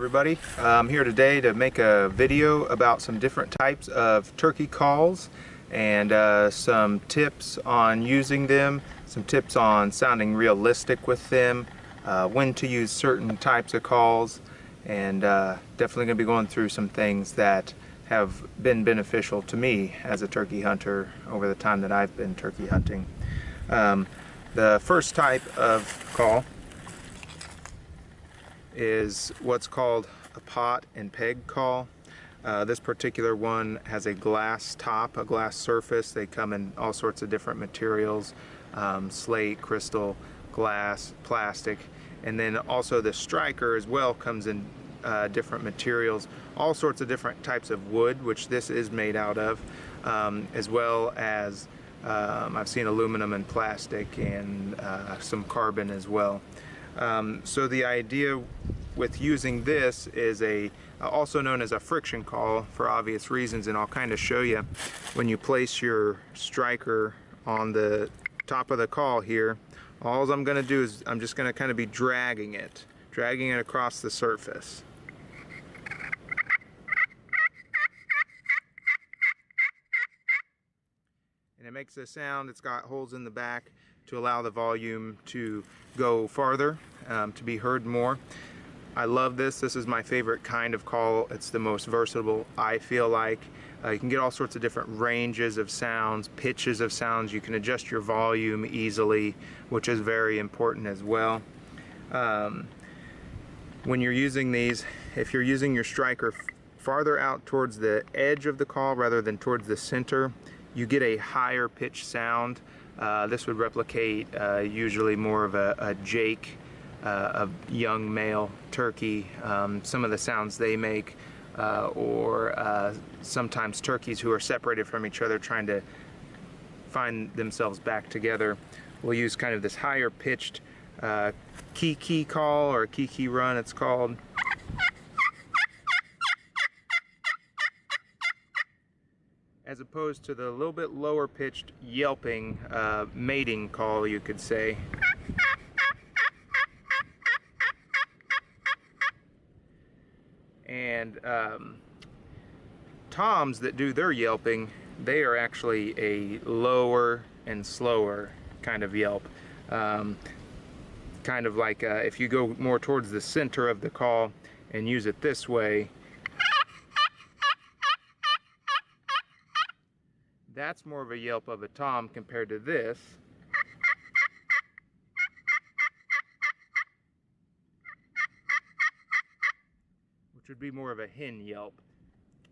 everybody. I'm here today to make a video about some different types of turkey calls and some tips on using them, some tips on sounding realistic with them, when to use certain types of calls, and definitely going to be going through some things that have been beneficial to me as a turkey hunter over the time that I've been turkey hunting. The first type of call is what's called a pot and peg call. This particular one has a glass top, a glass surface. They come in all sorts of different materials, slate, crystal, glass, plastic, and then also the striker as well comes in different materials, all sorts of different types of wood, which this is made out of, as well as I've seen aluminum and plastic and some carbon as well. So the idea with using this is also known as a friction call for obvious reasons, and I'll kind of show you when you place your striker on the top of the call here. All I'm going to do is I'm just going to kind of be dragging it across the surface. And it makes a sound. It's got holes in the back to allow the volume to go farther, to be heard more. I love this. This is my favorite kind of call. It's the most versatile, I feel like. You can get all sorts of different ranges of sounds, pitches of sounds. You can adjust your volume easily, which is very important as well. When you're using these, if you're using your striker farther out towards the edge of the call rather than towards the center, you get a higher pitch sound. This would replicate usually more of a jake, a young male turkey, some of the sounds they make, or sometimes turkeys who are separated from each other trying to find themselves back together will use kind of this higher pitched key call, or key run it's called. As opposed to the little bit lower pitched yelping mating call, you could say. And toms that do their yelping, they are actually a lower and slower kind of yelp. Kind of like if you go more towards the center of the call and use it this way, that's more of a yelp of a tom compared to this. Which would be more of a hen yelp,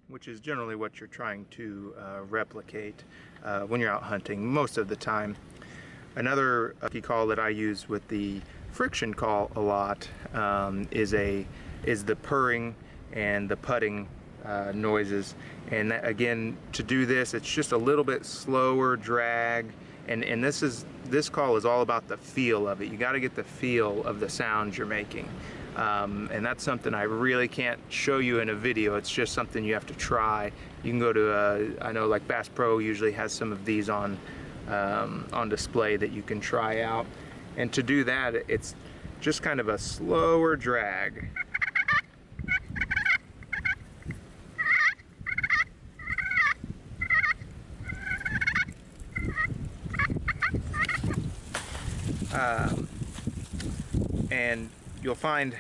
which is generally what you're trying to replicate when you're out hunting most of the time. Another turkey call that I use with the friction call a lot is the purring and the putting noises. And that, again, to do this, it's just a little bit slower drag, and this call is all about the feel of it. You got to get the feel of the sounds you're making, and that's something I really can't show you in a video. It's just something you have to try. You can go to I know like Bass Pro usually has some of these on display that you can try out, and to do that, it's just kind of a slower drag. And you'll find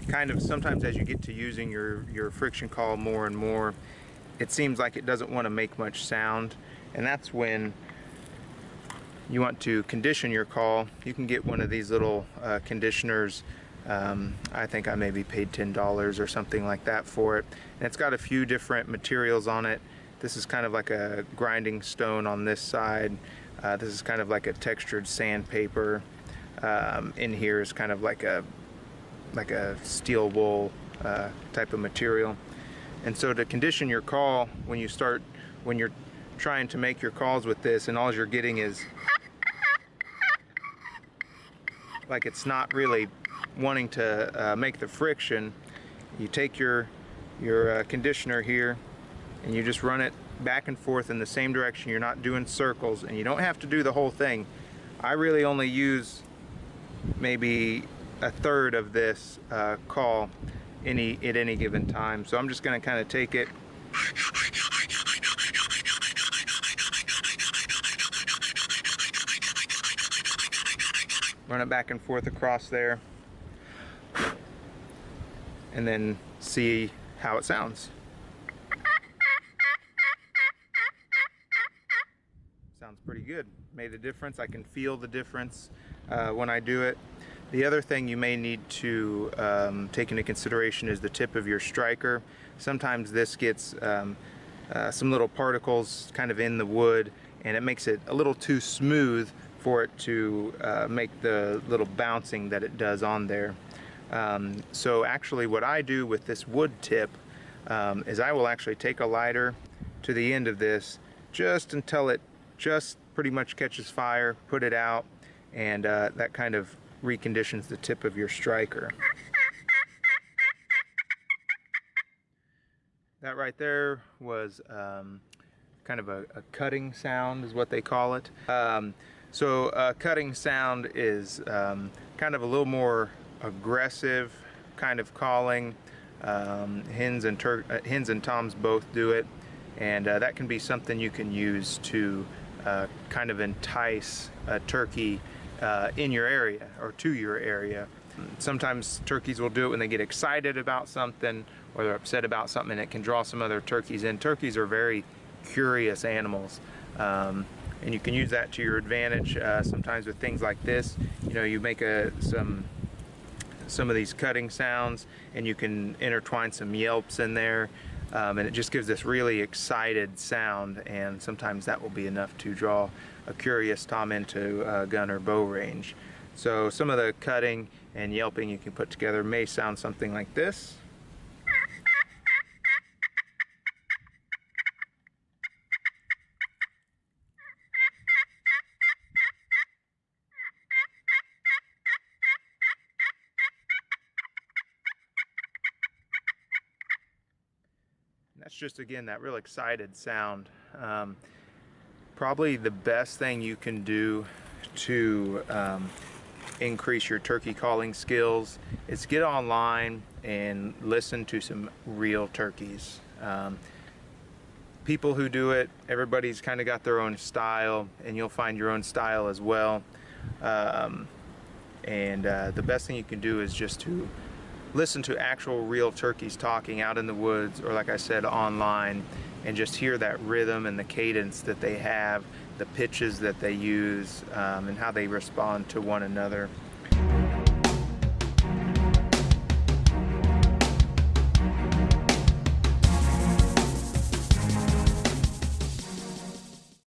kind of sometimes as you get to using your friction call more and more, it seems like it doesn't want to make much sound, and that's when you want to condition your call. You can get one of these little conditioners. I think I maybe paid $10 or something like that for it, and it's got a few different materials on it. This is kind of like a grinding stone on this side. This is kind of like a textured sandpaper. In here is kind of like a steel wool type of material. And so to condition your call, when you're trying to make your calls with this, and all you're getting is like it's not really wanting to make the friction, you take your conditioner here and you just run it back and forth in the same direction. You're not doing circles, and you don't have to do the whole thing. I really only use maybe a third of this call at any given time. So I'm just going to kind of take it, run it back and forth across there, and then see how it sounds. Sounds pretty good. Made a difference. I can feel the difference when I do it. The other thing you may need to take into consideration is the tip of your striker. Sometimes this gets some little particles kind of in the wood, and it makes it a little too smooth for it to make the little bouncing that it does on there. So actually what I do with this wood tip is I will actually take a lighter to the end of this just until it just pretty much catches fire, put it out, and that kind of reconditions the tip of your striker. That right there was kind of a cutting sound is what they call it. So a cutting sound is kind of a little more aggressive kind of calling. Hens and toms both do it, and that can be something you can use to kind of entice a turkey in your area or to your area. Sometimes turkeys will do it when they get excited about something or they're upset about something, and it can draw some other turkeys in. Turkeys are very curious animals, and you can use that to your advantage sometimes with things like this. You know, you make some of these cutting sounds and you can intertwine some yelps in there, and it just gives this really excited sound, and sometimes that will be enough to draw a curious tom into gun or bow range. So some of the cutting and yelping you can put together may sound something like this. That's just, again, that real excited sound. Probably the best thing you can do to increase your turkey calling skills is get online and listen to some real turkeys. People who do it, everybody's kind of got their own style, and you'll find your own style as well. The best thing you can do is just to listen to actual real turkeys talking out in the woods, or like I said, online, and just hear that rhythm and the cadence that they have, the pitches that they use, and how they respond to one another.